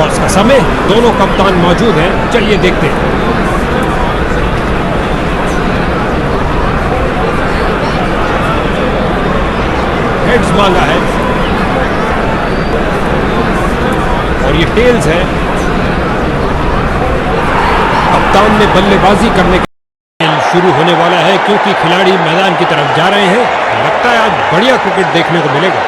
Toss का समय, दोनों कप्तान मौजूद हैं, चलिए देखते हैं। हेड्स मांगा है और ये टेल्स है। कप्तान ने बल्लेबाजी करने का शुरू होने वाला है क्योंकि खिलाड़ी मैदान की तरफ जा रहे हैं। लगता है आज बढ़िया क्रिकेट देखने को मिलेगा।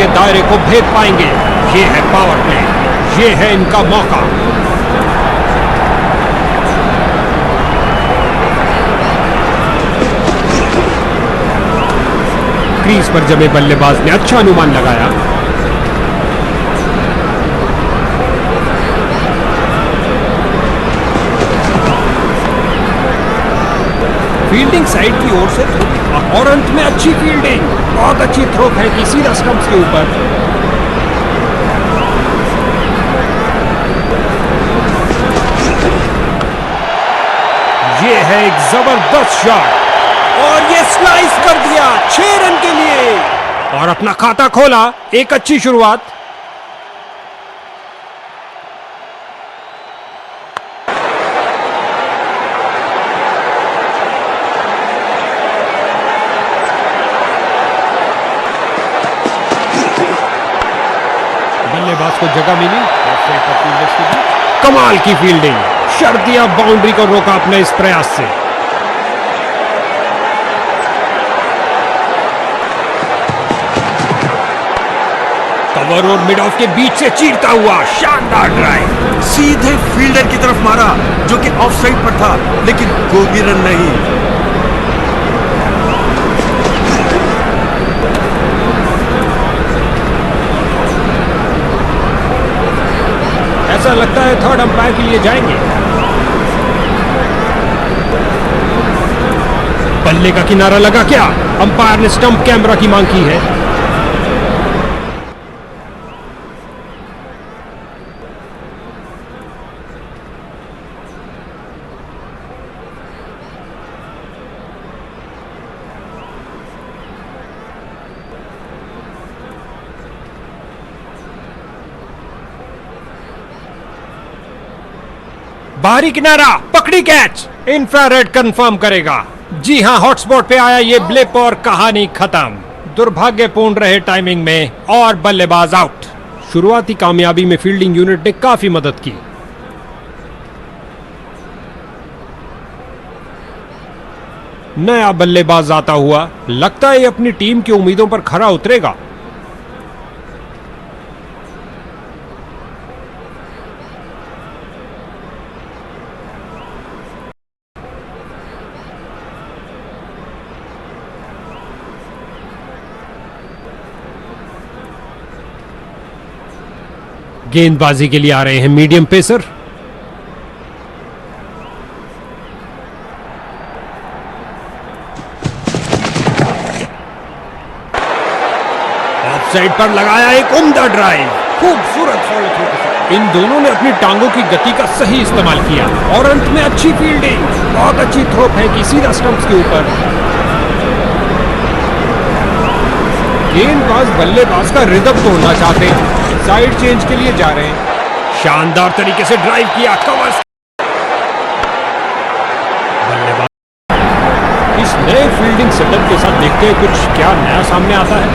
दायरे को भेद पाएंगे। ये है पावर प्ले, ये है इनका मौका। क्रीज पर जमे बल्लेबाज ने अच्छा अनुमान लगाया। फील्डिंग साइड की ओर से और अंत में अच्छी फील्डिंग, बहुत अच्छी थ्रो फेंकी सीधा स्टंप्स के ऊपर। ये है एक जबरदस्त शॉट और ये स्लाइस कर दिया 6 रन के लिए और अपना खाता खोला। एक अच्छी शुरुआत। बल्लेबाज को जगह मिली, कमाल की फील्डिंग, शर्तिया बाउंड्री को रोका अपने इस प्रयास से। कवर और मिड ऑफ के बीच से चीरता हुआ शानदार ड्राइव, सीधे फील्डर की तरफ मारा जो कि ऑफ साइड पर था, लेकिन कोई भी रन नहीं। ऐसा लगता है थर्ड अंपायर के लिए जाएंगे। बल्ले का किनारा लगा क्या? अंपायर ने स्टंप कैमरा की मांग की है। बाहरी किनारा, पकड़ी कैच, इंफ्रारेड कंफर्म करेगा। जी हां, हॉटस्पॉट पे आया ये ब्लिप और कहानी खत्म। दुर्भाग्यपूर्ण रहे टाइमिंग में और बल्लेबाज आउट। शुरुआती कामयाबी में फील्डिंग यूनिट ने काफी मदद की। नया बल्लेबाज आता हुआ, लगता है ये अपनी टीम की उम्मीदों पर खरा उतरेगा। गेंदबाजी के लिए आ रहे हैं मीडियम पेसर। ऑफ साइड पर लगाया एक उम्दा ड्राइव, खूबसूरत फॉलो थ्रू के साथ। इन दोनों ने अपनी टांगों की गति का सही इस्तेमाल किया और अंत में अच्छी फील्डिंग, बहुत अच्छी थ्रो फेंकी सीधा स्टंप्स के ऊपर। गेंदबाज बल्लेबाज का रिदम तोड़ना चाहते हैं, साइड चेंज के लिए जा रहे हैं। शानदार तरीके से ड्राइव किया, कवर। बल्लेबाज इस नए फील्डिंग सेटअप के साथ देखते हैं कुछ क्या नया सामने आता है।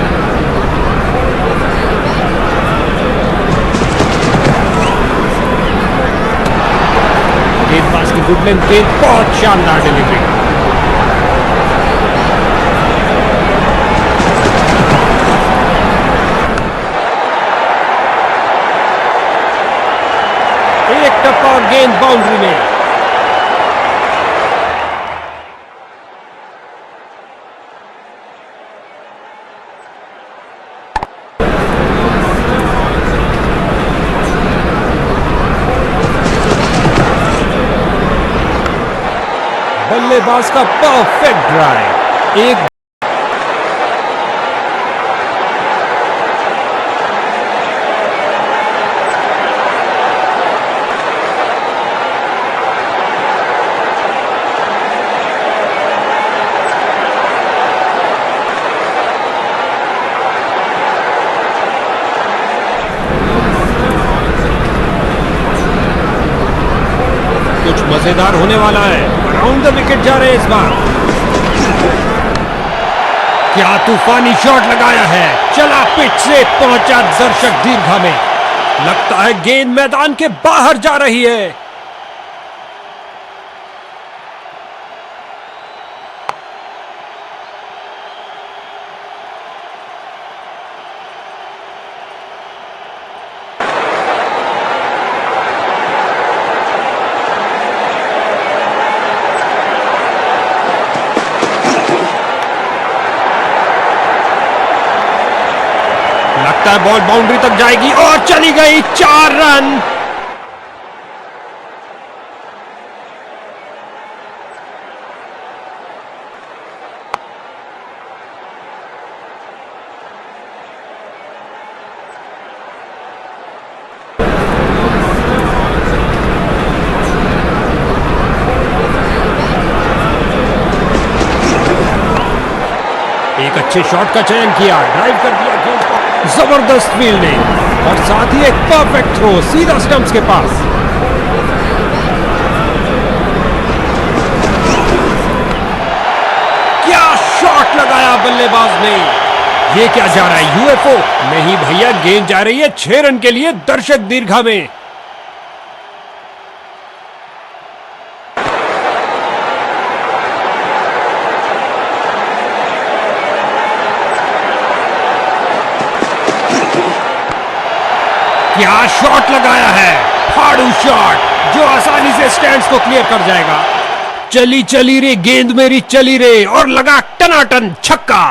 गेंदबाज की गुड लेंथ गेंद, बहुत शानदार डिलीवरी। एक टप्पा और गेंद बाउंड्री में। बल्लेबाज का परफेक्ट ड्राइव, एक कुछ मजेदार होने वाला है। अराउंड द विकेट जा रहे हैं इस बार। क्या तूफानी शॉट लगाया है, चला पिच से पहुंचा दर्शक दीर्घा में। लगता है गेंद मैदान के बाहर जा रही है। लगता है बॉल बाउंड्री तक जाएगी और चली गई, 4 रन। एक अच्छे शॉट का चयन किया, ड्राइव कर दिया गेंद को। जबरदस्त फील्डिंग और साथ ही एक परफेक्ट थ्रो सीधा स्टंप्स के पास। क्या शॉट लगाया बल्लेबाज ने। ये क्या जा रहा है, यूएफओ? नहीं भैया, गेंद जा रही है 6 रन के लिए दर्शक दीर्घा में। क्या शॉट लगाया है, फाड़ू शॉट जो आसानी से स्टैंड्स को क्लियर कर जाएगा। चली चली रे गेंद मेरी चली रे, और लगा टनाटन छक्का।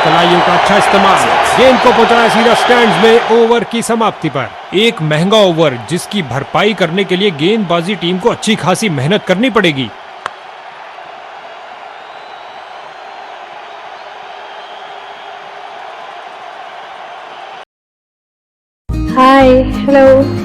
खिलाड़ियों का अच्छा इस्तेमाल, गेंद को पहुंचाया सीधा स्टैंड्स में। ओवर की समाप्ति पर एक महंगा ओवर जिसकी भरपाई करने के लिए गेंदबाजी टीम को अच्छी खासी मेहनत करनी पड़ेगी। हाय, हेलो।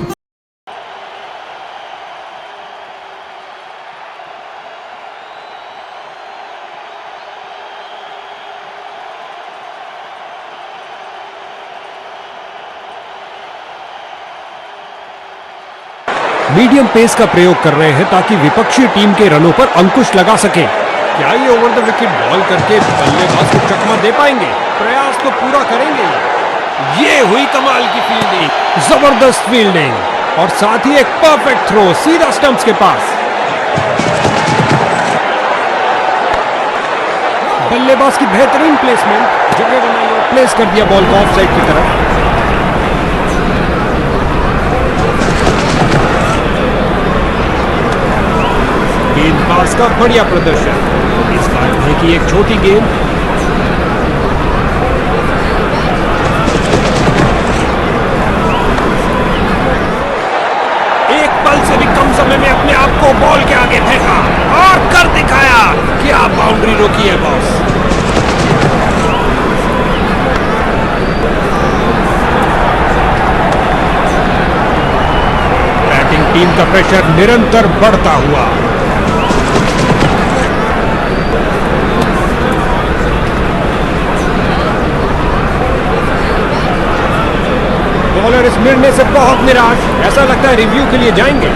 मीडियम पेस का प्रयोग कर रहे हैं ताकि विपक्षी टीम के रनों पर अंकुश लगा सके। क्या ये ओवर द विकेट बॉल करके बल्लेबाज को चकमा दे पाएंगे? प्रयास तो पूरा करेंगे। ये हुई कमाल की फील्डिंग, जबरदस्त फील्डिंग और साथ ही एक परफेक्ट थ्रो सीधा स्टंप्स के पास। बल्लेबाज की बेहतरीन प्लेसमेंट, जगह बनाई और प्लेस कर दिया बॉल को ऑफ साइड की तरफ। गेंदबाज का बढ़िया प्रदर्शन। इस बार देखिए एक छोटी गेंद, एक पल से भी कम समय में अपने आप को बॉल के आगे फेंका और कर दिखाया। क्या बाउंड्री रोकी है बॉस। बैटिंग टीम का प्रेशर निरंतर बढ़ता हुआ। बॉलर इस निर्णय से बहुत निराश, ऐसा लगता है रिव्यू के लिए जाएंगे।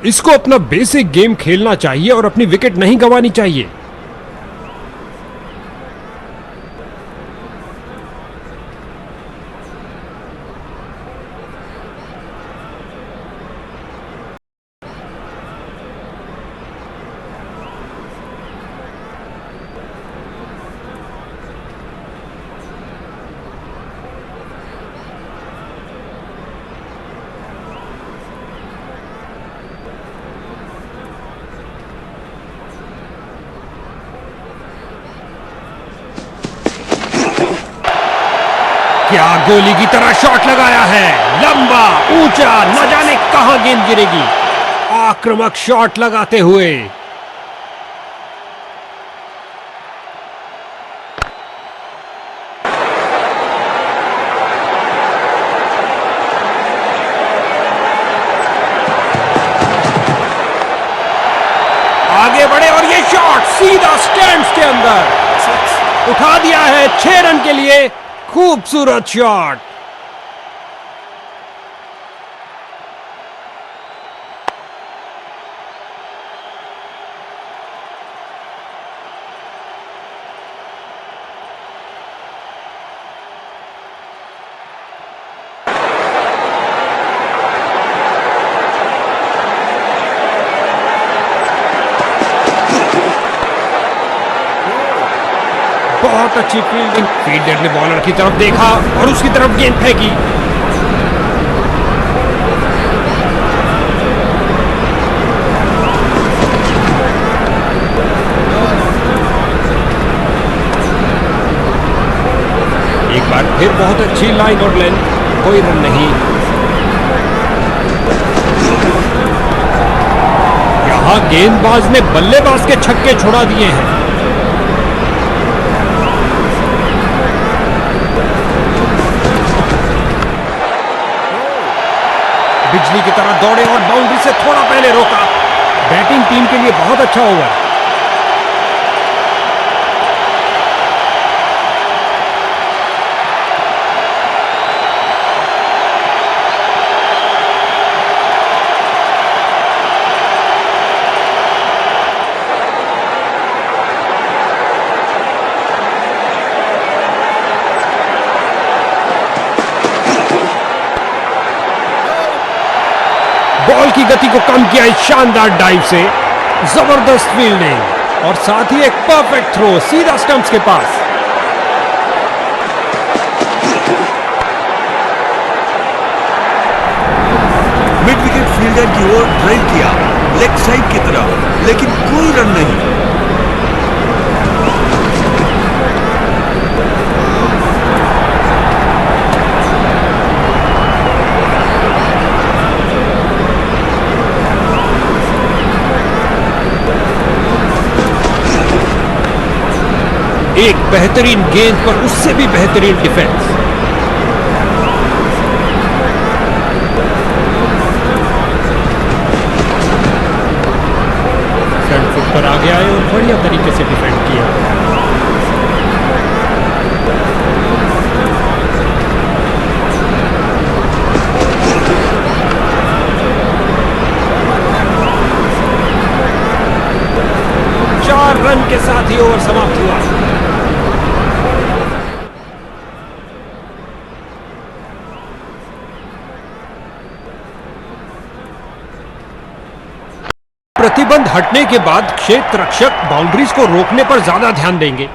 इसको अपना बेसिक गेम खेलना चाहिए और अपनी विकेट नहीं गंवानी चाहिए। क्या गोली की तरह शॉट लगाया है, लंबा ऊंचा, न जाने कहां गेंद गिरेगी। आक्रामक शॉट लगाते हुए आगे बढ़े और ये शॉट सीधा स्टैंड्स के अंदर उठा दिया है 6 रन के लिए। खूबसूरत शॉट। बहुत अच्छी फील्डिंग। फील्डर ने बॉलर की तरफ देखा और उसकी तरफ गेंद फेंकी। एक बार फिर बहुत अच्छी लाइन और लेंथ, कोई रन नहीं। यहां गेंदबाज ने बल्लेबाज के छक्के छुड़ा दिए हैं। बिजली की तरह दौड़े और बाउंड्री से थोड़ा पहले रोका। बैटिंग टीम के लिए बहुत अच्छा ओवर। बॉल की गति को कम किया इस शानदार डाइव से। जबरदस्त फील्डिंग और साथ ही एक परफेक्ट थ्रो सीधा स्टंप्स के पास। मिड विकेट फील्डर की ओर ड्राइव किया लेग साइड की तरफ, लेकिन कोई रन नहीं। एक बेहतरीन गेंद पर उससे भी बेहतरीन डिफेंस। फ्रंट फुट पर आगे आए और बढ़िया तरीके से डिफेंड किया। चार रन के साथ ही ओवर समाप्त हुआ। प्रतिबंध हटने के बाद क्षेत्र रक्षक बाउंड्रीज को रोकने पर ज्यादा ध्यान देंगे।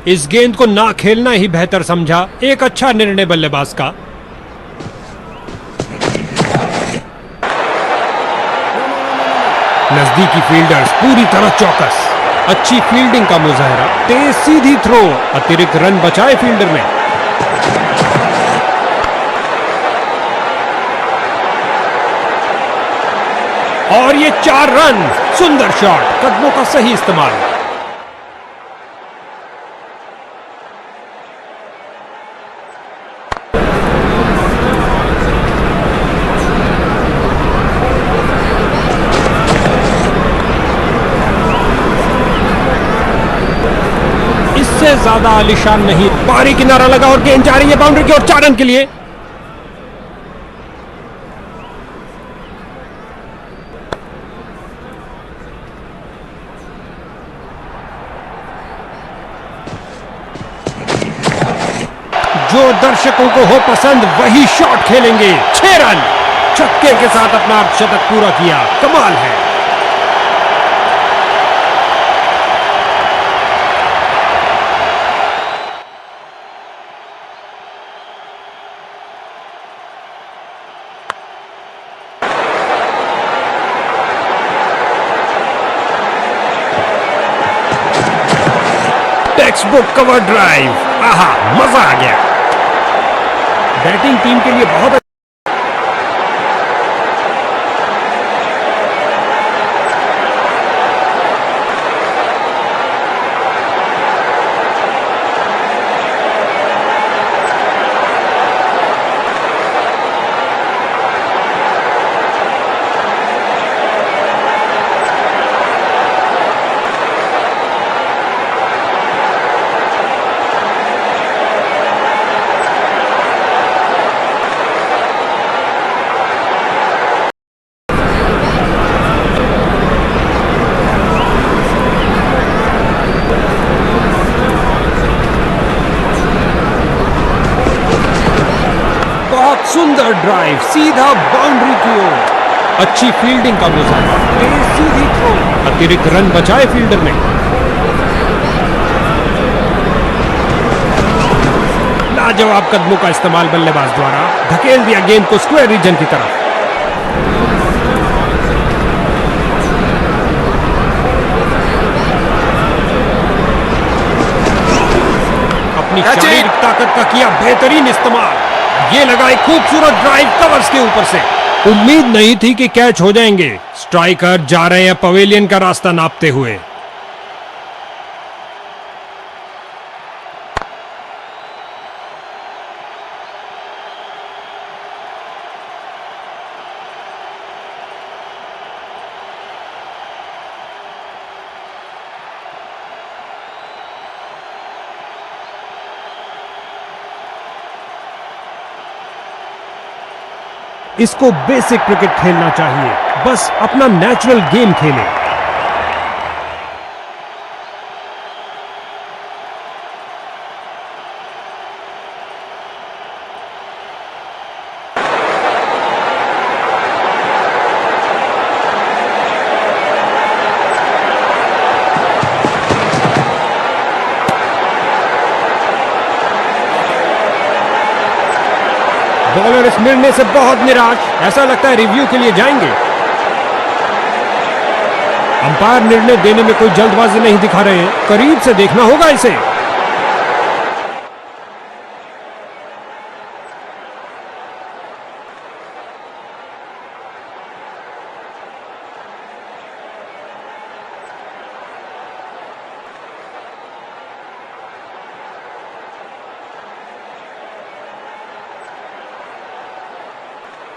इस गेंद को ना खेलना ही बेहतर समझा। एक अच्छा निर्णय बल्लेबाज का। नजदीकी फील्डर्स पूरी तरह चौकस। अच्छी फील्डिंग का मुजाहरा। तेज सीधी थ्रो, अतिरिक्त रन बचाए फील्डर ने। और ये 4 रन। सुंदर शॉट, कदमों का सही इस्तेमाल। ज्यादा आलिशान नहीं, बाहरी किनारा लगा और गेंद जा रही है बाउंड्री की ओर 4 रन के लिए। जो दर्शकों को हो पसंद वही शॉट खेलेंगे। 6 रन, छक्के के साथ अपना अर्धशतक पूरा किया, कमाल है। टेक्स्ट बुक कवर ड्राइव, आहा मजा आ गया। बैटिंग टीम के लिए बहुत सुंदर ड्राइव, सीधा बाउंड्री की ओर। अच्छी फील्डिंग का मुजाहरा, तेज सीधी थ्रो, अतिरिक्त रन बचाए फील्डर ने। लाजवाब कदमों का इस्तेमाल बल्लेबाज द्वारा धकेल दिया गेंद को स्क्वायर रीजन की तरफ। अपनी शारीरिक ताकत का किया बेहतरीन इस्तेमाल। ये लगा एक खूबसूरत ड्राइव कवर्स के ऊपर से। उम्मीद नहीं थी कि कैच हो जाएंगे। स्ट्राइकर जा रहे हैं पवेलियन का रास्ता नापते हुए। इसको बेसिक क्रिकेट खेलना चाहिए, बस अपना नेचुरल गेम खेले। बॉलर इस निर्णय से बहुत निराश, ऐसा लगता है रिव्यू के लिए जाएंगे। अंपायर निर्णय देने में कोई जल्दबाजी नहीं दिखा रहे हैं, करीब से देखना होगा इसे।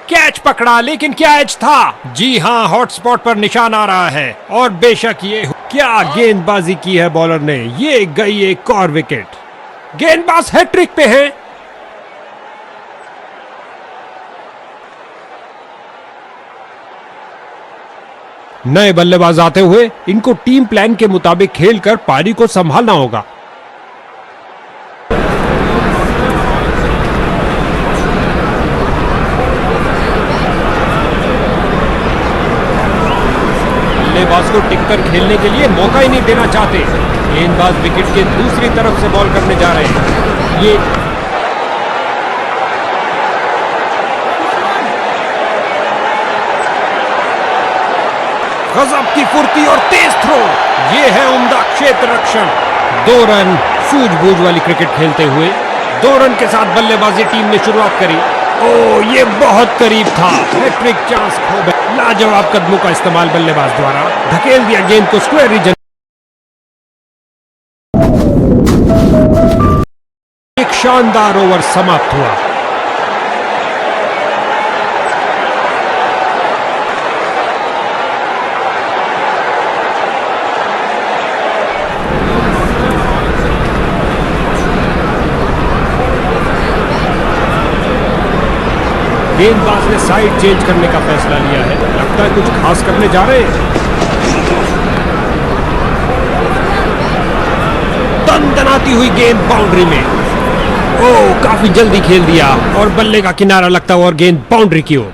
कैच पकड़ा, लेकिन क्या एज था? जी हां, हॉटस्पॉट पर निशान आ रहा है और बेशक ये क्या गेंदबाजी की है बॉलर ने। ये गई एक और विकेट। गेंदबाज हैट्रिक पे है। नए बल्लेबाज आते हुए इनको टीम प्लान के मुताबिक खेलकर पारी को संभालना होगा। बल्लेबाज को टिककर खेलने के लिए मौका ही नहीं देना चाहते। गेंदबाज विकेट के दूसरी तरफ से बॉल करने जा रहे हैं। ये गजब की फुर्ती और तेज थ्रो, ये है उम्दा क्षेत्र रक्षण। 2 रन सूझबूझ वाली क्रिकेट खेलते हुए 2 रन के साथ बल्लेबाजी टीम ने शुरुआत करी। ओ, ये बहुत करीब था, हैट्रिक चांस खो गया। लाजवाब कदमों का इस्तेमाल बल्लेबाज द्वारा धकेल दिया गेंद को स्क्वायर रीजन। एक शानदार ओवर समाप्त हुआ। गेंदबाज ने साइड चेंज करने का फैसला लिया है। लगता है कुछ खास करने जा रहे हैं। दनदनाती हुई गेंद बाउंड्री में। ओह, काफी जल्दी खेल दिया और बल्ले का किनारा लगता हुआ और गेंद बाउंड्री की ओर।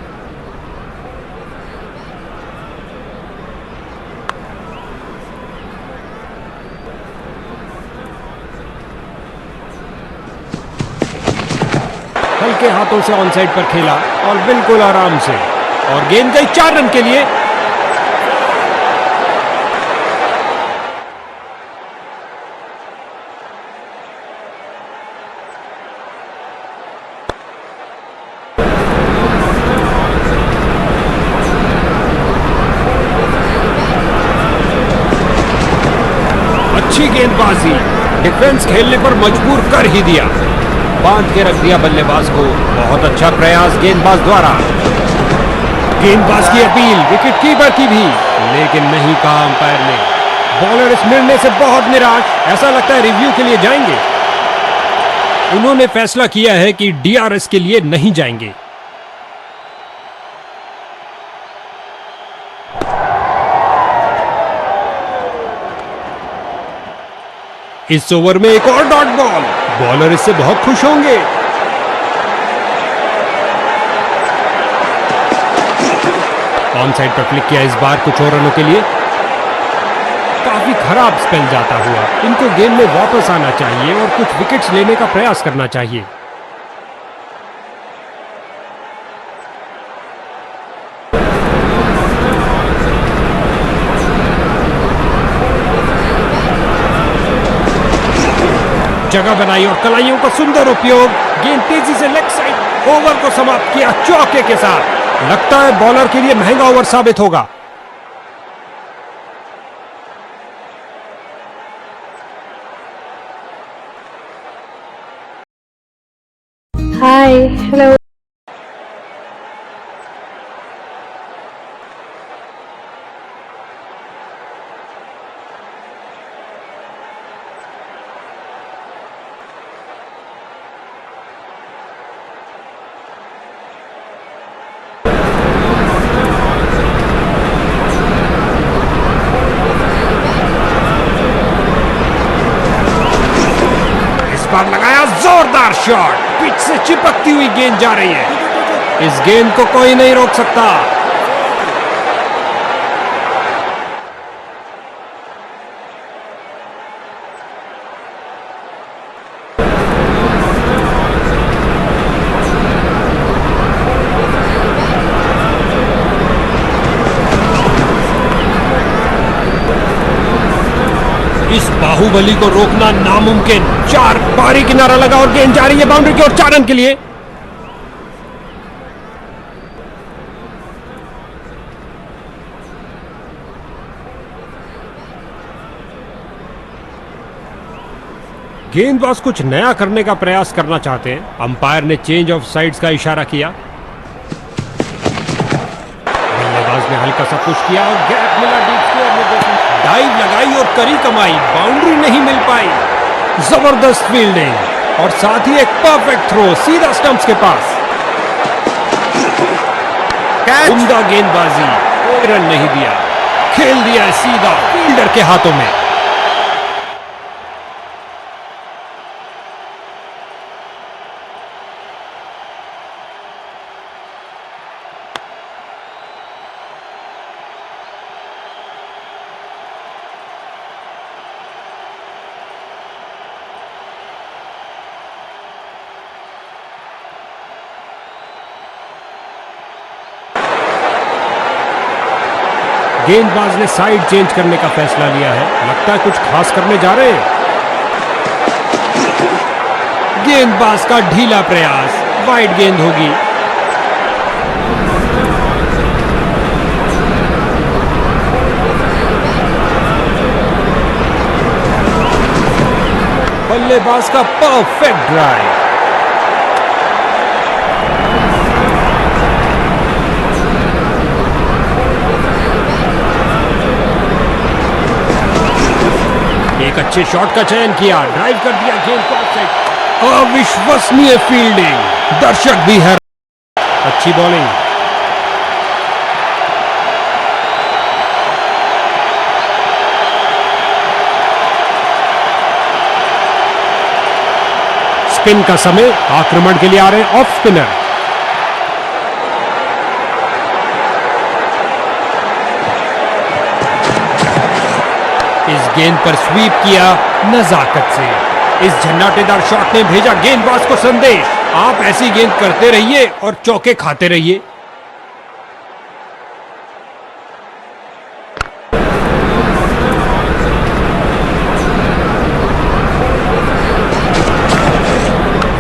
हल्के हाथों से ऑन साइड पर खेला और बिल्कुल आराम से, और गेंद गई 4 रन के लिए। अच्छी गेंदबाजी, डिफेंस खेलने पर मजबूर कर ही दिया। बांध के रख दिया बल्लेबाज को। बहुत अच्छा प्रयास गेंदबाज द्वारा। गेंदबाज की अपील विकेट कीपर की भी, लेकिन नहीं कहा अंपायर ने। बॉलर इस निर्णय से बहुत निराश, ऐसा लगता है रिव्यू के लिए जाएंगे। उन्होंने फैसला किया है कि डीआरएस के लिए नहीं जाएंगे। इस ओवर में एक और डॉट बॉल। बॉलर इससे बहुत खुश होंगे। ऑन साइड पर फ्लिक किया इस बार कुछ और रनों के लिए। काफी खराब स्पेल जाता हुआ। इनको गेम में वापस आना चाहिए और कुछ विकेट्स लेने का प्रयास करना चाहिए। जगह बनाई और कलाइयों का सुंदर उपयोग। गेंद तेजी से लेग साइड, ओवर को समाप्त किया चौके के साथ। लगता है बॉलर के लिए महंगा ओवर साबित होगा। Hi, hello. पर लगाया जोरदार शॉट। पिच से चिपकती हुई गेंद जा रही है। इस गेंद को कोई नहीं रोक सकता। इस बाहुबली को रोकना नामुमकिन। 4 बारी किनारा लगा और गेंद जा रही है बाउंड्री की ओर 4 रन के लिए। गेंदबाज कुछ नया करने का प्रयास करना चाहते हैं। अंपायर ने चेंज ऑफ साइड्स का इशारा किया। बल्लेबाज ने हल्का सा पुश किया और गैप मिला डीप स्क्वायर में। डाइव लगाई और करी कमाई, बाउंड्री नहीं मिल पाई। जबरदस्त फील्डिंग और साथ ही एक परफेक्ट थ्रो सीधा स्टंप्स के पास। उम्दा गेंदबाजी, कोई रन नहीं दिया। खेल दिया सीधा फील्डर के हाथों में। गेंदबाज ने साइड चेंज करने का फैसला लिया है। लगता है कुछ खास करने जा रहे हैं। गेंदबाज का ढीला प्रयास, वाइड गेंद होगी। बल्लेबाज का परफेक्ट ड्राइव। एक अच्छे शॉट का चयन किया, ड्राइव कर दिया गेंद को ऑफसाइड। अविश्वसनीय फील्डिंग, दर्शक भी है। अच्छी बॉलिंग। स्पिन का समय, आक्रमण के लिए आ रहे हैं ऑफ स्पिनर। इस गेंद पर स्वीप किया नजाकत से। इस झन्नाटेदार शॉट ने भेजा गेंदबाज को संदेश, आप ऐसी गेंद करते रहिए और चौके खाते रहिए।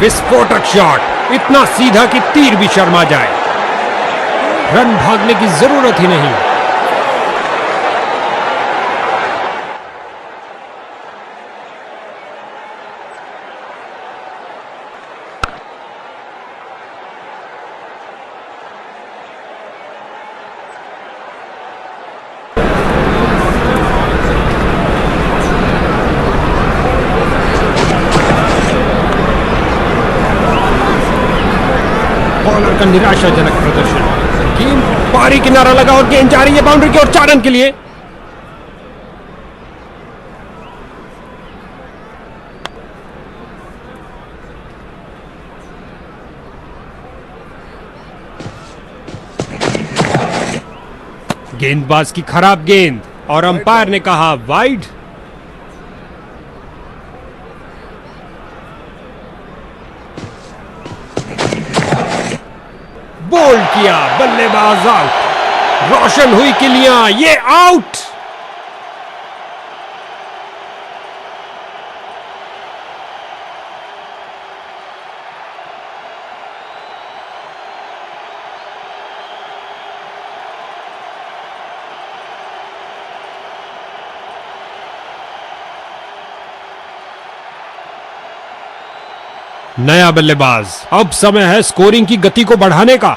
विस्फोटक शॉट, इतना सीधा कि तीर भी शर्मा जाए। रन भागने की जरूरत ही नहीं। बॉलर का निराशाजनक प्रदर्शन। गेंद पारी किनारा लगा और गेंद जा रही है बाउंड्री की ओर 4 रन के लिए। गेंदबाज की खराब गेंद और अंपायर ने कहा वाइड। बोल्ड किया, बल्लेबाज आउट। रोशन हुई किलियां, ये आउट। नया बल्लेबाज, अब समय है स्कोरिंग की गति को बढ़ाने का।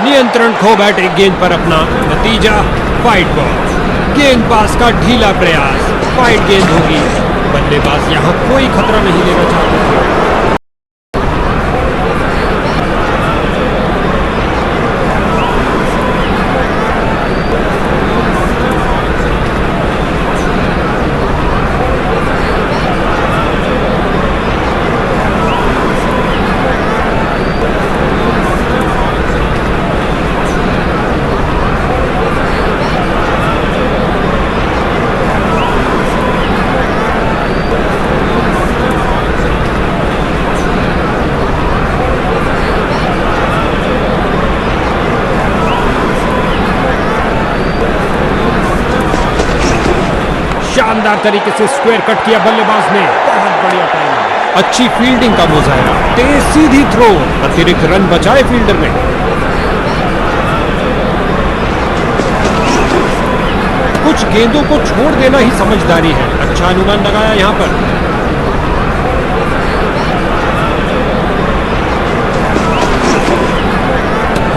नियंत्रण खो बैठे गेंद पर अपना, नतीजा वाइड बॉल। गेंदबाज का ढीला प्रयास, वाइड गेंद होगी। बल्लेबाज यहां कोई खतरा नहीं लेना चाहते थे। शानदार तरीके से स्क्वायर कट किया बल्लेबाज ने, बहुत बढ़िया टाइम। अच्छी फील्डिंग का मुजाहरा, तेज सीधी थ्रो, अतिरिक्त रन बचाए फील्डर ने। कुछ गेंदों को छोड़ देना ही समझदारी है। अच्छा अनुमान लगाया यहां पर।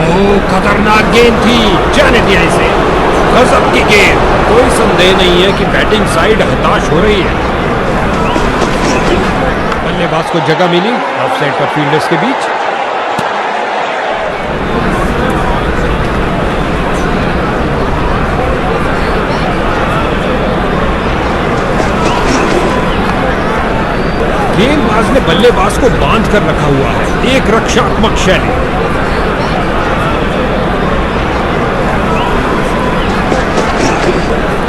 ओ, खतरनाक गेंद थी, जाने दिया इसे। गजब की गेंद, कोई संदेह नहीं है कि बैटिंग साइड हताश हो रही है। बल्लेबाज को जगह मिली ऑफ साइड पर फील्डर्स के बीच। गेंदबाज ने बल्लेबाज को बांध कर रखा हुआ है, एक रक्षात्मक शैली।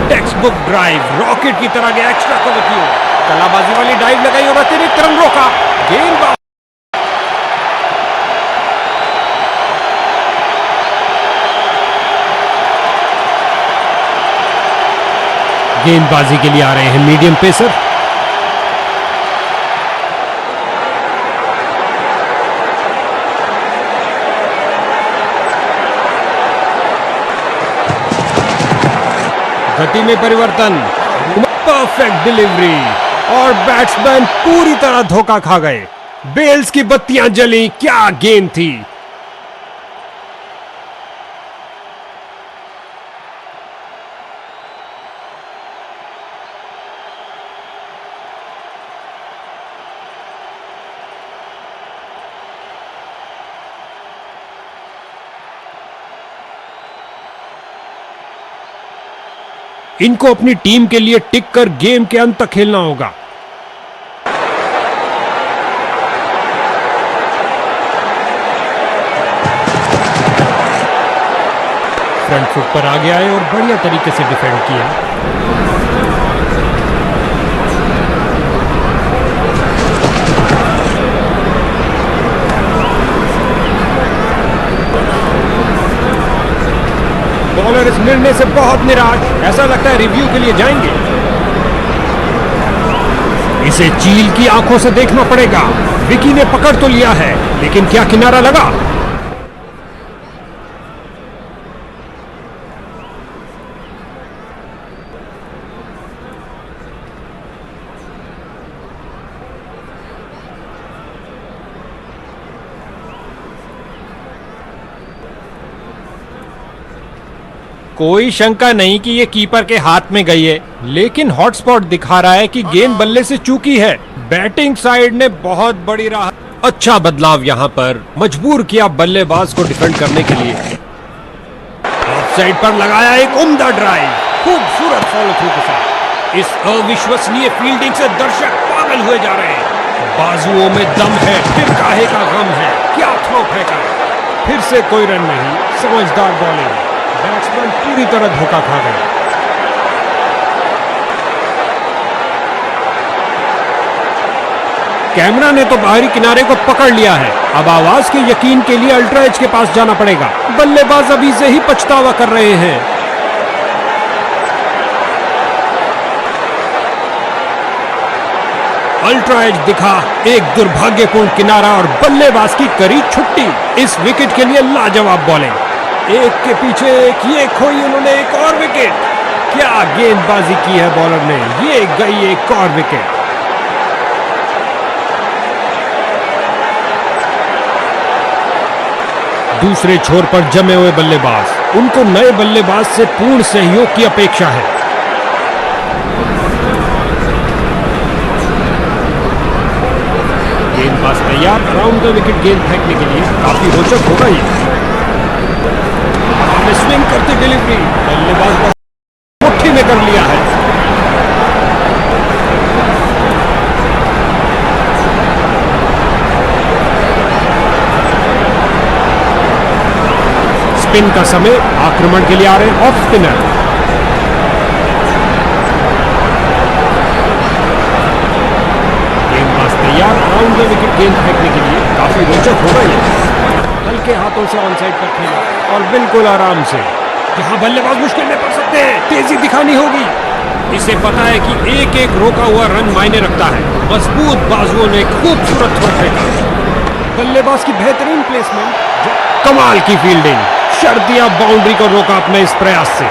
टेक्स्टबुक ड्राइव, रॉकेट की तरह गया एक्स्ट्रा कवर की ओर। कलाबाजी वाली डाइव लगाई और अतिरिक्त रन रोका। गेंदबाज गेंदबाजी के लिए आ रहे हैं मीडियम पेसर। गति में परिवर्तन, परफेक्ट डिलीवरी और बैट्समैन पूरी तरह धोखा खा गए। बेल्स की बत्तियां जली, क्या गेंद थी। इनको अपनी टीम के लिए टिक कर गेम के अंत तक खेलना होगा। फ्रंट फुट पर आगे आए और बढ़िया तरीके से डिफेंड किया। बॉलर इस निर्णय से बहुत निराश, ऐसा लगता है रिव्यू के लिए जाएंगे। इसे चील की आंखों से देखना पड़ेगा। विकी ने पकड़ तो लिया है, लेकिन क्या किनारा लगा? कोई शंका नहीं कि ये कीपर के हाथ में गई है, लेकिन हॉटस्पॉट दिखा रहा है कि गेंद बल्ले से चूकी है। बैटिंग साइड ने बहुत बड़ी राहत। अच्छा बदलाव यहां पर मजबूर किया बल्लेबाज को डिफेंड करने के लिए। ऑफ साइड पर लगाया एक उम्दा ड्राइव, खूबसूरत फॉलो थ्रू के साथ। इस अविश्वसनीय फील्डिंग से दर्शक पागल हुए जा रहे हैं। बाजुओं में दम है, फिर काहे का गम है, क्या थ्रो फेंका। फिर से कोई रन नहीं, समझदार बॉलिंग। बैट्समैन पूरी तरह धोखा खा गए। कैमरा ने तो बाहरी किनारे को पकड़ लिया है। अब आवाज के यकीन के लिए अल्ट्रा एज के पास जाना पड़ेगा। बल्लेबाज अभी से ही पछतावा कर रहे हैं। अल्ट्रा एज दिखा एक दुर्भाग्यपूर्ण किनारा और बल्लेबाज की करी छुट्टी। इस विकेट के लिए लाजवाब बॉलिंग। एक के पीछे एक, ये खोई उन्होंने एक और विकेट। क्या गेंदबाजी की है बॉलर ने, ये गई एक और विकेट। दूसरे छोर पर जमे हुए बल्लेबाज, उनको नए बल्लेबाज से पूर्ण सहयोग की अपेक्षा है। गेंदबाज तैयार अराउंड द विकेट गेंद फेंकने के लिए। काफी रोचक होगा ये। स्विंग करती डिलीवरी, बल्लेबाज मुट्ठी में कर लिया है। स्पिन का समय, आक्रमण के लिए आ रहे हैं ऑफ स्पिनर। गेंदबाज तैयार अराउंड द विकेट गेंद फेंकने के लिए। काफी रोचक होगा ये। हल्के हाथों से ऑन साइड पर खेला और बिल्कुल आराम से। यहां बल्लेबाज मुश्किल में पड़ सकते हैं, तेजी दिखानी होगी। इसे पता है कि एक एक रोका हुआ रन मायने रखता है। मजबूत बाजुओं ने खूबसूरत थ्रो फेंका। बल्लेबाज की बेहतरीन प्लेसमेंट, कमाल की फील्डिंग। शर्तिया बाउंड्री को रोका अपने इस प्रयास से।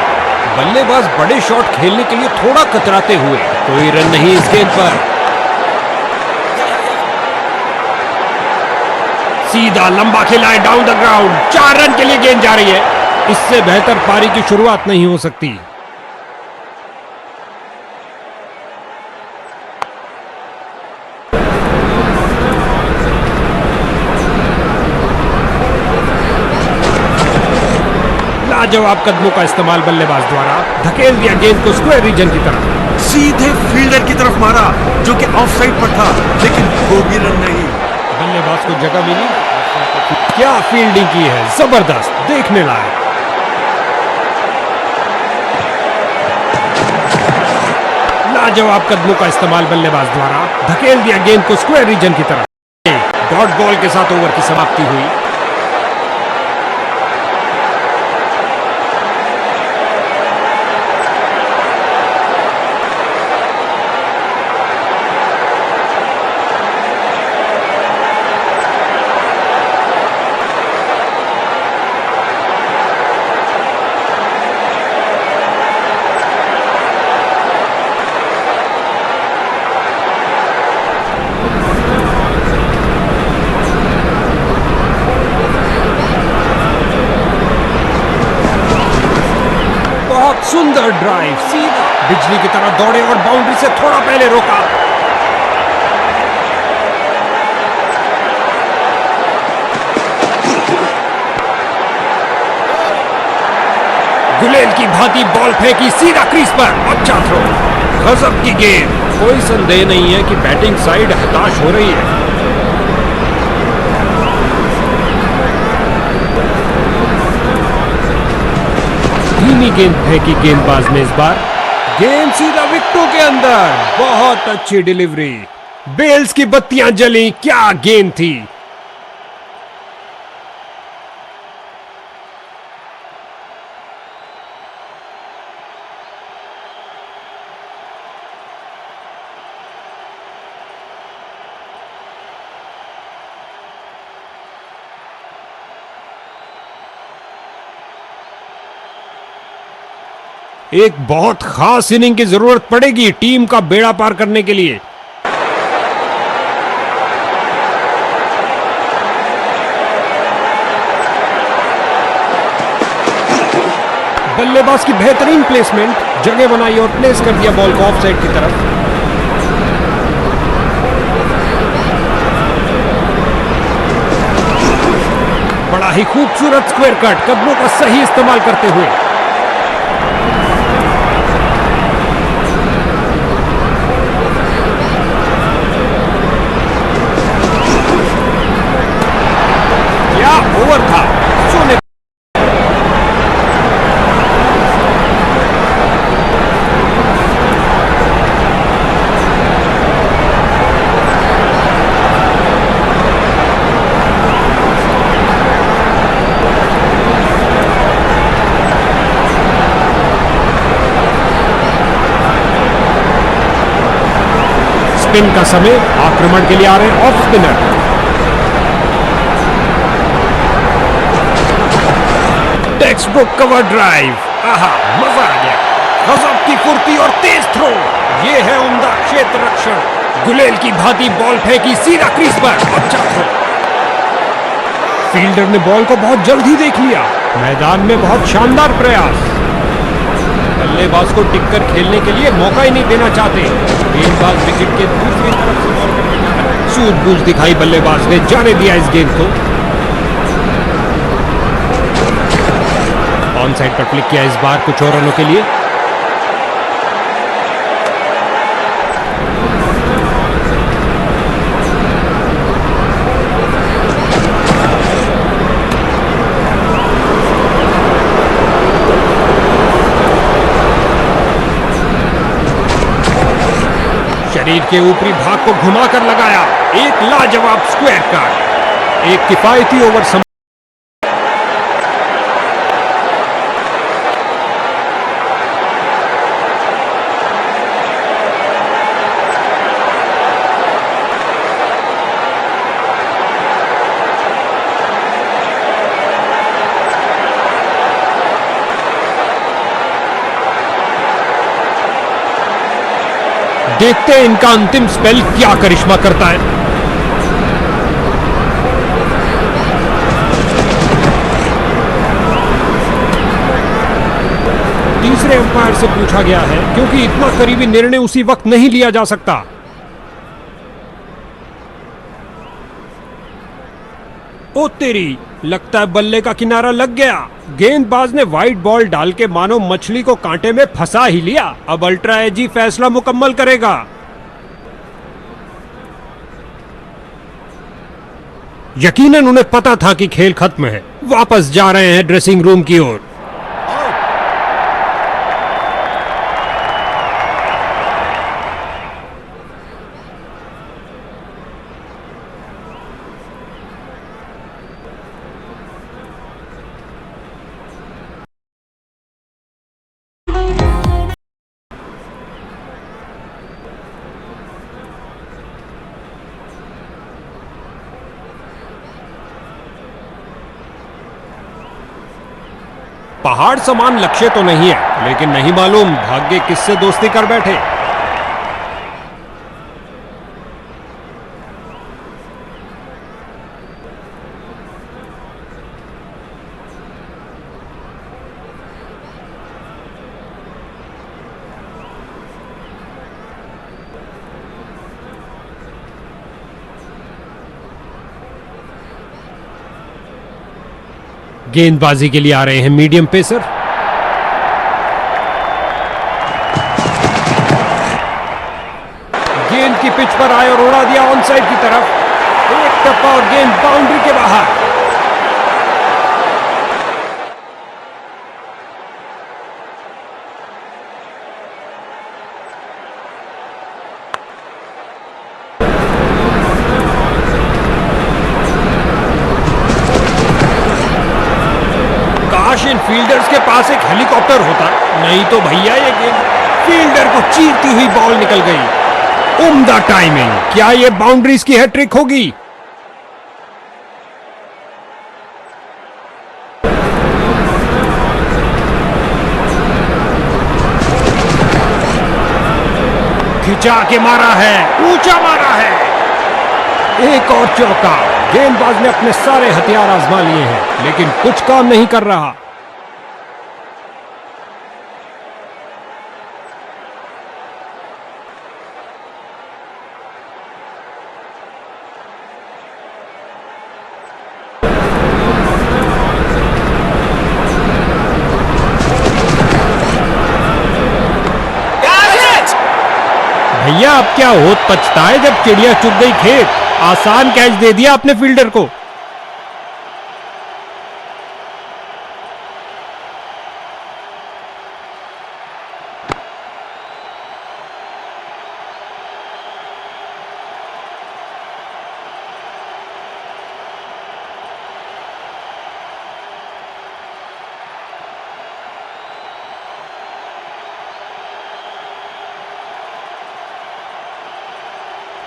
बल्लेबाज बड़े शॉट खेलने के लिए थोड़ा कतराते हुए। कोई रन नहीं इस गेंद पर। सीधा लंबा खेला है डाउन द ग्राउंड। 4 रन के लिए गेंद जा रही है। इससे बेहतर पारी की शुरुआत नहीं हो सकती। लाजवाब कदमों का इस्तेमाल बल्लेबाज द्वारा। धकेल दिया गेंद को स्क्वायर रीजन की तरफ। सीधे फील्डर की तरफ मारा, जो कि ऑफ साइड पर था, लेकिन वो भी रन नहीं। बल्लेबाज को जगह मिली। क्या फील्डिंग की है, जबरदस्त, देखने लायक। लाजवाब कदमों का इस्तेमाल बल्लेबाज द्वारा। धकेल दिया गेंद को स्क्वायर रीजन की तरफ। डॉट बॉल के साथ ओवर की समाप्ति हुई। सुंदर ड्राइव, सीधा बिजली की तरह दौड़े और बाउंड्री से थोड़ा पहले रोका। गुलेल की भांति बॉल फेंकी सीधा क्रीज पर। अच्छा थ्रो, गजब की गेंद। कोई संदेह नहीं है कि बैटिंग साइड हताश हो रही है। धीमी गेंद फेंकी गेंदबाज ने इस बार। गेंद सीधा विकेटों के अंदर। बहुत अच्छी डिलीवरी। बेल्स की बत्तियां जली। क्या गेंद थी। एक बहुत खास इनिंग की जरूरत पड़ेगी टीम का बेड़ा पार करने के लिए। बल्लेबाज की बेहतरीन प्लेसमेंट, जगह बनाई और प्लेस कर दिया बॉल को ऑफ साइड की तरफ। बड़ा ही खूबसूरत स्क्वायर कट, कदमों का सही इस्तेमाल करते हुए। ओवर था सोने। स्पिन का समय, आक्रमण के लिए आ रहे हैं off spinner. Text book cover drive. आहा, मजा आ गया। गजब की फुर्ती और तेज थ्रो। ये है उम्दा क्षेत्र रक्षण। गुलेल की भांति बॉल फेंकी सीधा क्रीज पर। अच्छा थ्रो। फील्डर ने बॉल को बहुत जल्द ही देख लिया। मैदान में बहुत शानदार प्रयास। बल्लेबाज को टिककर खेलने के लिए मौका ही नहीं देना चाहते। गेंदबाज विकेट के दूसरी तरफ से बॉल करने जा रहा है। सूझबूझ दिखाई बल्लेबाज ने, जाने दिया इस गेंद को। ऑन साइड पर क्लिक किया इस बार कुछ और रनों के लिए। शरीर के ऊपरी भाग को घुमाकर लगाया। एक लाजवाब स्क्वायर कट। एक किफायती ओवर। देखते हैं इनका अंतिम स्पेल क्या करिश्मा करता है। तीसरे अंपायर से पूछा गया है क्योंकि इतना करीबी निर्णय उसी वक्त नहीं लिया जा सकता। ओ तेरी, लगता है बल्ले का किनारा लग गया। गेंदबाज ने वाइड बॉल डाल के मानो मछली को कांटे में फंसा ही लिया। अब अल्ट्रा एजी फैसला मुकम्मल करेगा। यकीनन उन्हें पता था कि खेल खत्म है। वापस जा रहे हैं ड्रेसिंग रूम की ओर। पहाड़ समान लक्ष्य तो नहीं है, लेकिन नहीं मालूम भाग्य किससे दोस्ती कर बैठे। गेंदबाजी के लिए आ रहे हैं मीडियम पेसर। गेंद की पिच पर आए और उड़ा दिया ऑन साइड की तरफ। एक टप्पा और गेंद बाउंड्री के बाहर। काश इन फील्डर्स के पास एक हेलीकॉप्टर होता, नहीं तो भैया ये गेंद फील्डर को चीरती हुई बॉल निकल गई। उम्दा टाइमिंग। क्या ये बाउंड्रीज की हैट्रिक होगी? खिंचा के मारा है, ऊंचा मारा है। एक और चौका। गेंदबाज ने अपने सारे हथियार आजमा लिए हैं, लेकिन कुछ काम नहीं कर रहा। भैया अब क्या होत पछताए जब चिड़िया चुग गई खेत। आसान कैच दे दिया अपने फील्डर को।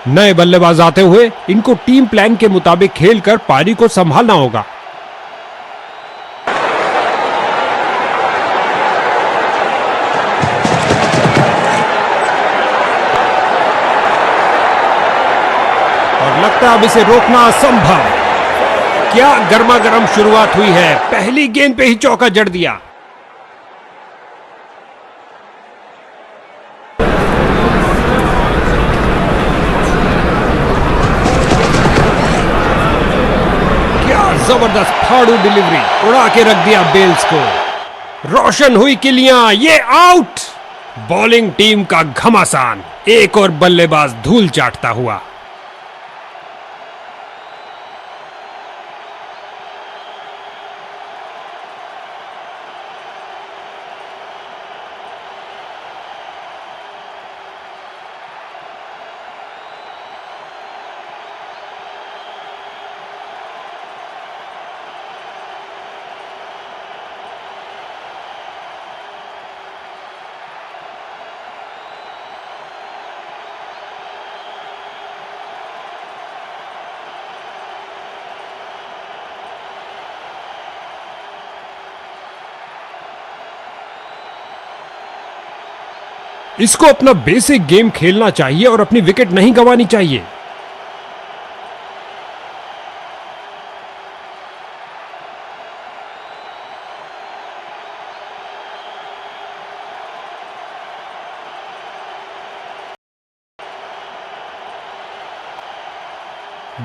नए बल्लेबाज आते हुए इनको टीम प्लान के मुताबिक खेलकर पारी को संभालना होगा। और लगता है अब इसे रोकना असंभव। क्या गर्मा गर्म शुरुआत हुई है। पहली गेंद पे ही चौका जड़ दिया। जबरदस्त फाड़ू डिलीवरी, उड़ा के रख दिया बेल्स को। रोशन हुई किलियां, ये आउट। बॉलिंग टीम का घमासान। एक और बल्लेबाज धूल चाटता हुआ। इसको अपना बेसिक गेम खेलना चाहिए और अपनी विकेट नहीं गंवानी चाहिए।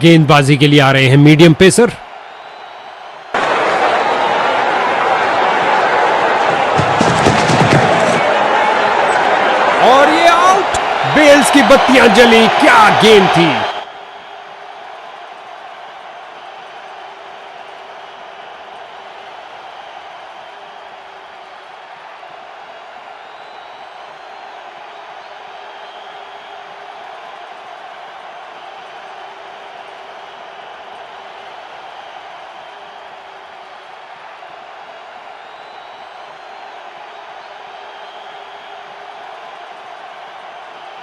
गेंदबाजी के लिए आ रहे हैं मीडियम पेसर। और ये आउट। बेल्स की बत्तियां जली। क्या गेंद थी।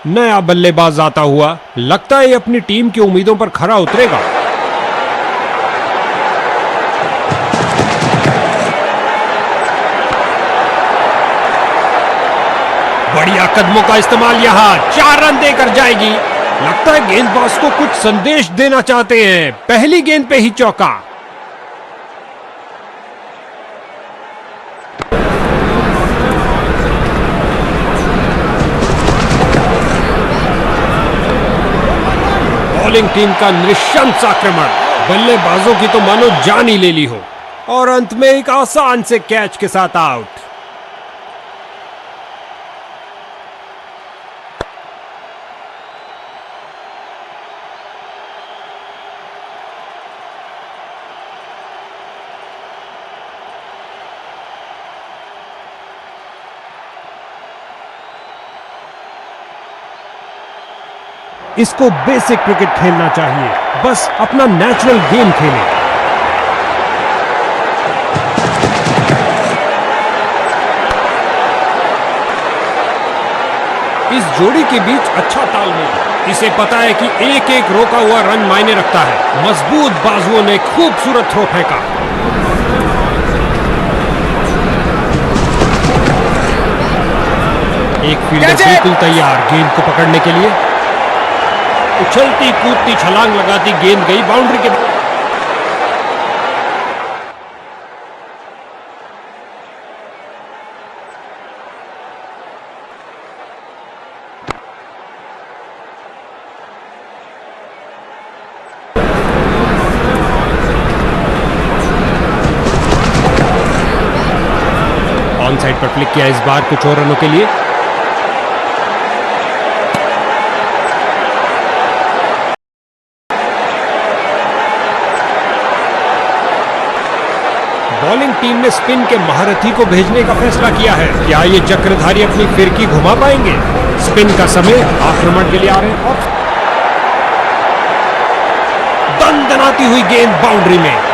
नया बल्लेबाज आता हुआ, लगता है ये अपनी टीम की उम्मीदों पर खरा उतरेगा। बढ़िया कदमों का इस्तेमाल। यहां 4 रन देकर जाएगी। लगता है गेंदबाज को कुछ संदेश देना चाहते हैं। पहली गेंद पे ही चौका। बॉलिंग टीम का निशंस आक्रमण। बल्लेबाजों की तो मानो जान ही ले ली हो। और अंत में एक आसान से कैच के साथ आउट। इसको बेसिक क्रिकेट खेलना चाहिए, बस अपना नेचुरल गेम खेले। इस जोड़ी के बीच अच्छा तालमेल, इसे पता है कि एक एक रोका हुआ रन मायने रखता है। मजबूत बाजुओं ने खूबसूरत थ्रो फेंका। एक फील्डर बिल्कुल तैयार गेंद को पकड़ने के लिए। उछलती कूदती छलांग लगाती गेंद गई बाउंड्री के। ऑन साइड पर फ्लिक किया इस बार कुछ और रनों के लिए। बॉलिंग टीम ने स्पिन के महारथी को भेजने का फैसला किया है। क्या ये चक्रधारी अपनी फिरकी घुमा पाएंगे? स्पिन का समय, आक्रमण के लिए आ रहे हैं। दनदनाती हुई गेंद बाउंड्री में।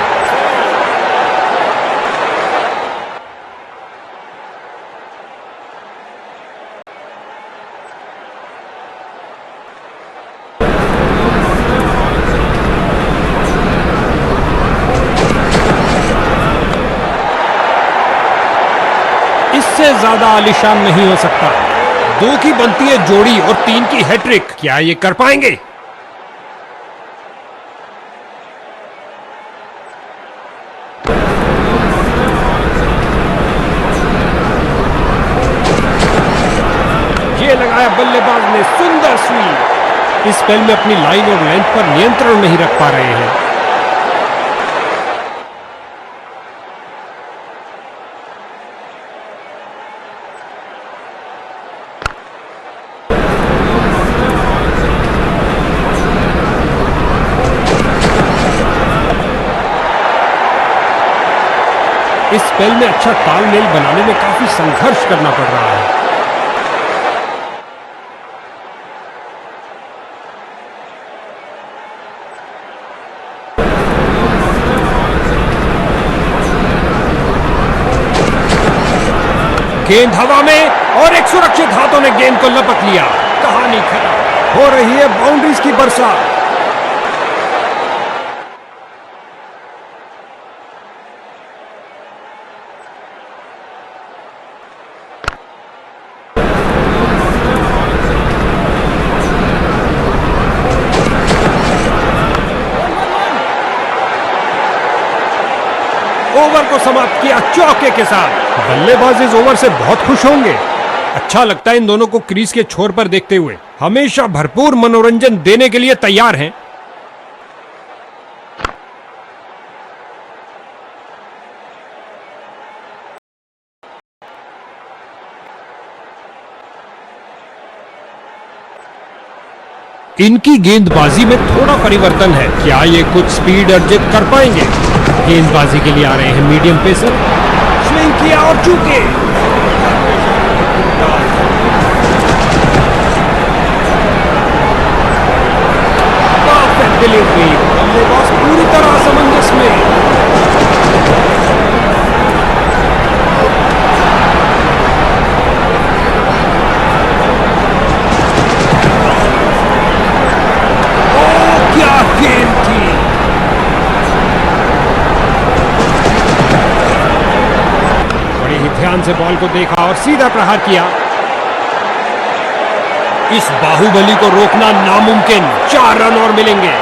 इससे ज्यादा आलीशान नहीं हो सकता। 2 की बनती है जोड़ी और 3 की हैट्रिक। क्या ये कर पाएंगे? ये लगाया बल्लेबाज ने, सुंदर स्वीप। इस स्पेल में अपनी लाइन और लेंथ पर नियंत्रण नहीं रख पा रहे हैं। इस स्पेल में अच्छा तालमेल बनाने में काफी संघर्ष करना पड़ रहा है। गेंद हवा में और एक सुरक्षित हाथों ने गेंद को लपक लिया। कहानी खत्म। हो रही है बाउंड्रीज की बरसात। ओवर को समाप्त किया चौके के साथ। बल्लेबाज इस ओवर से बहुत खुश होंगे। अच्छा लगता है इन दोनों को क्रीज के छोर पर देखते हुए। हमेशा भरपूर मनोरंजन देने के लिए तैयार हैं। इनकी गेंदबाजी में थोड़ा परिवर्तन है। क्या ये कुछ स्पीड अर्जित कर पाएंगे? गेंदबाजी के लिए आ रहे हैं मीडियम पेसर। स्विंग किया और चूके। Perfect delivery. बल्लेबाज पूरी तरह समंजस में। क्या गेंद थी। बड़े ही ध्यान से बॉल को देखा और सीधा प्रहार किया। इस बाहुबली को रोकना नामुमकिन। 4 रन और मिलेंगे।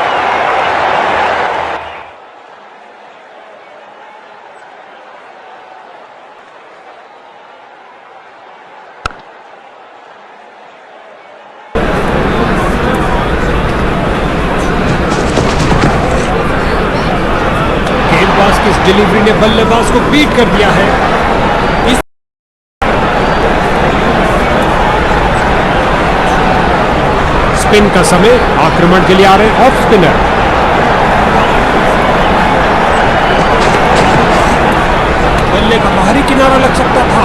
इस डिलीवरी ने बल्लेबाज को बीट कर दिया है। इस स्पिन का समय, आक्रमण के लिए आ रहे हैं ऑफ स्पिनर। बल्ले का बाहरी किनारा लग सकता था।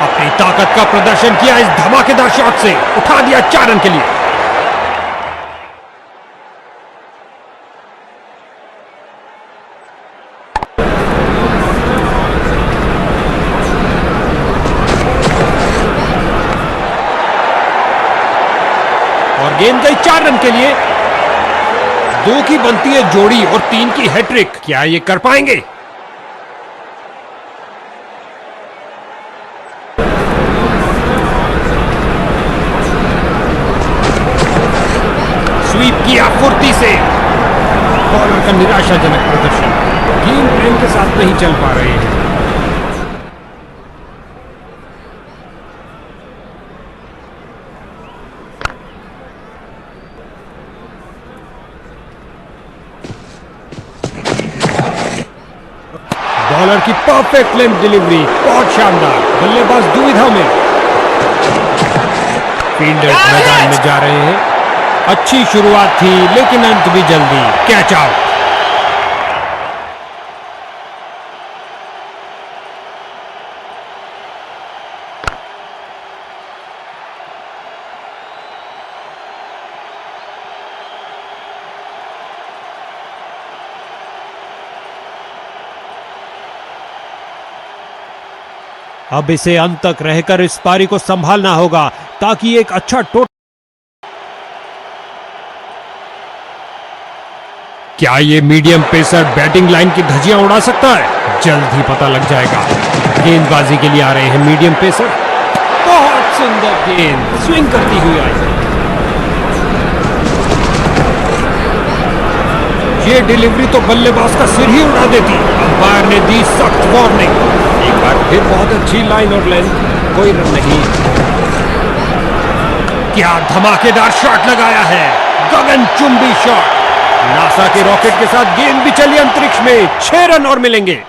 अपनी ताकत का प्रदर्शन किया इस धमाकेदार शॉट से, उठा दिया 4 रन के लिए। और गेंद गई 4 रन के लिए। 2 की बनती है जोड़ी और 3 की हैट्रिक। क्या ये कर पाएंगे? स्वीप किया फुर्ती से। बॉलर का निराशाजनक प्रदर्शन, गेम प्लान के साथ नहीं चल पा रहे हैं। बॉलर की परफेक्ट लेंथ डिलीवरी, बहुत शानदार। बल्लेबाज दुविधा में। फील्डर्स मैदान में जा रहे हैं। अच्छी शुरुआत थी लेकिन अंत भी जल्दी। Catch out. अब इसे अंत तक रहकर इस पारी को संभालना होगा ताकि एक अच्छा टोट। क्या ये मीडियम पेसर बैटिंग लाइन की धज्जियां उड़ा सकता है? जल्द ही पता लग जाएगा। गेंदबाजी के लिए आ रहे हैं मीडियम पेसर। बहुत सुंदर गेंद स्विंग करती हुई आई। ये डिलीवरी तो बल्लेबाज का सिर ही उड़ा देती। अंपायर ने दी सख्त वार्निंग। एक बार फिर बहुत अच्छी लाइन और लेंथ, कोई रन नहीं। क्या धमाकेदार शॉट लगाया है, गगनचुंबी शॉट। नासा के रॉकेट के साथ गेंद भी चली अंतरिक्ष में। 6 रन और मिलेंगे।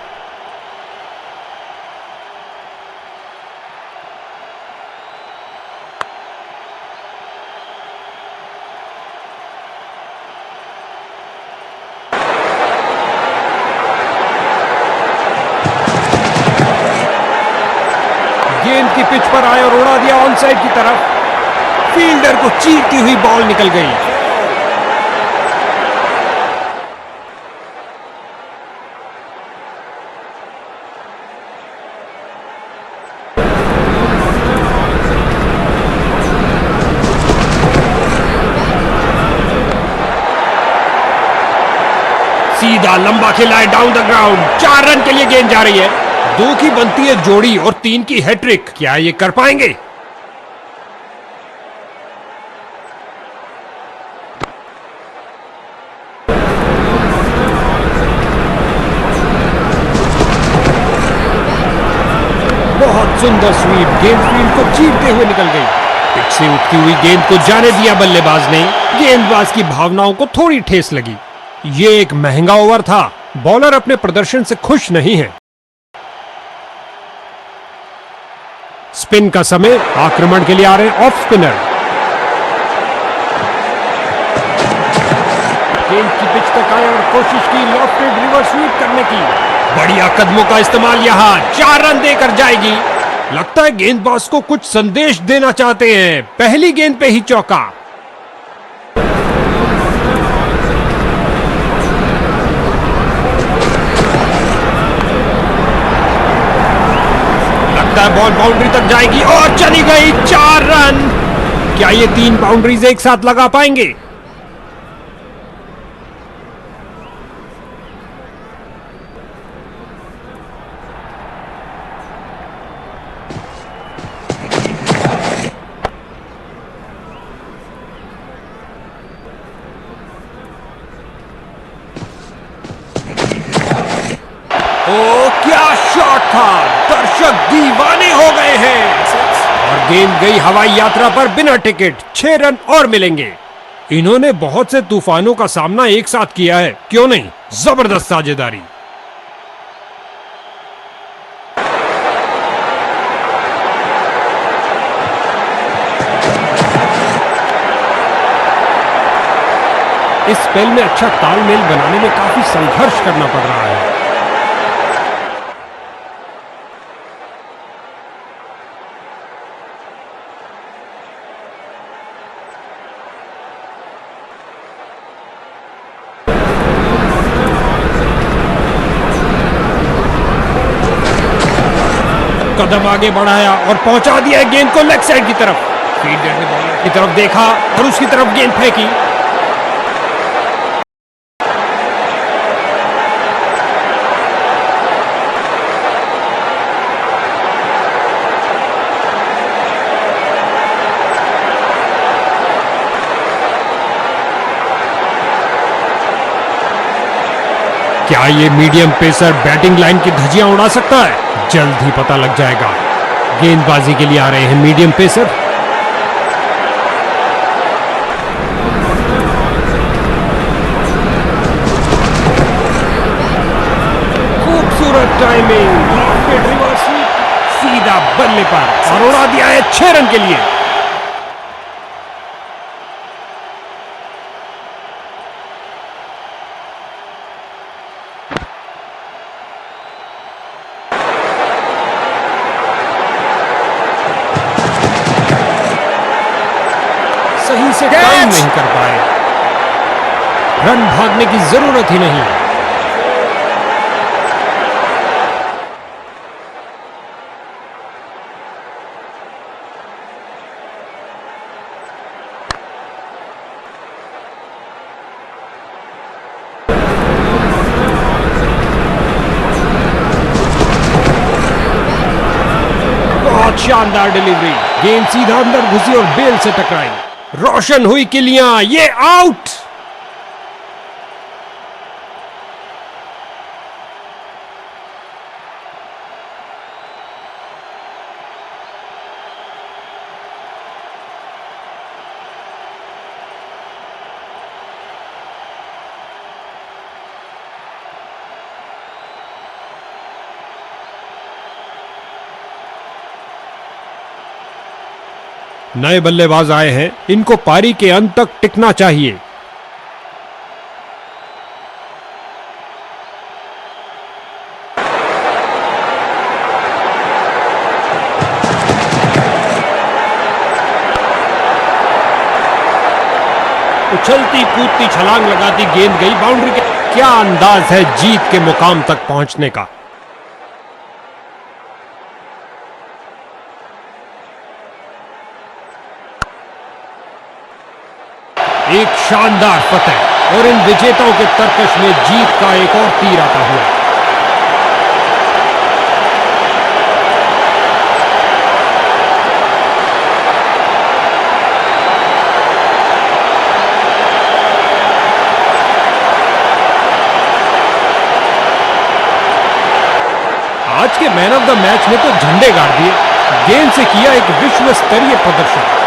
गेंद की पिच पर आए और उड़ा दिया ऑन साइड की तरफ। फील्डर को चीरती हुई बॉल निकल गई। सीधा लंबा खिलाए डाउन द ग्राउंड। 4 रन के लिए गेंद जा रही है। 2 की बनती है जोड़ी और 3 की हैट्रिक। क्या ये कर पाएंगे? बहुत सुंदर स्वीप, गेंद फील्ड को चीरते हुए निकल गई। पिच से उठती हुई गेंद को जाने दिया बल्लेबाज ने। गेंदबाज की भावनाओं को थोड़ी ठेस लगी। ये एक महंगा ओवर था। बॉलर अपने प्रदर्शन से खुश नहीं है। स्पिन का समय। आक्रमण के लिए आ रहे ऑफ स्पिनर। गेंद की पिच तक आए और कोशिश की लॉफ्टेड रिवर्स स्वीप करने की। बढ़िया कदमों का इस्तेमाल। यहां 4 रन देकर जाएगी। लगता है गेंदबाज को कुछ संदेश देना चाहते हैं। पहली गेंद पे ही चौका। बॉल बाउंड्री तक जाएगी और चली गई। 4 रन। क्या ये 3 बाउंड्रीज एक साथ लगा पाएंगे? ओ क्या शॉट था। दर्शक दीवाने हो गए हैं। और गेंद गई हवाई यात्रा पर बिना टिकट। 6 रन और मिलेंगे। इन्होंने बहुत से तूफानों का सामना एक साथ किया है, क्यों नहीं? जबरदस्त साझेदारी। इस स्पेल में अच्छा तालमेल बनाने में काफी संघर्ष करना पड़ रहा है। कदम आगे बढ़ाया और पहुंचा दिया गेंद को लेग साइड की तरफ। फील्डर ने बॉलर की तरफ देखा और उसकी तरफ गेंद फेंकी। क्या ये मीडियम पेसर बैटिंग लाइन की धज्जियां उड़ा सकता है? जल्द ही पता लग जाएगा। गेंदबाजी के लिए आ रहे हैं मीडियम पेसर। खूबसूरत टाइमिंग, लॉफ्टेड रिवर्स स्वीप, सीधा बल्ले पर और उड़ा दिया है 6 रन के लिए। सही से टाइम नहीं कर पाए। रन भागने की जरूरत ही नहीं। बहुत शानदार डिलीवरी, गेंद सीधा अंदर घुसी और बेल से टकराई। रोशन हुई किलियां, ये आउट। नए बल्लेबाज आए हैं, इनको पारी के अंत तक टिकना चाहिए। उछलती कूदती छलांग लगाती गेंद गई बाउंड्री के। क्या अंदाज है जीत के मुकाम तक पहुंचने का। एक शानदार फतह और इन विजेताओं के तरकश में जीत का एक और तीर आता हुआ। आज के मैन ऑफ द मैच ने तो झंडे गाड़ दिए। गेंद से किया एक विश्व स्तरीय प्रदर्शन।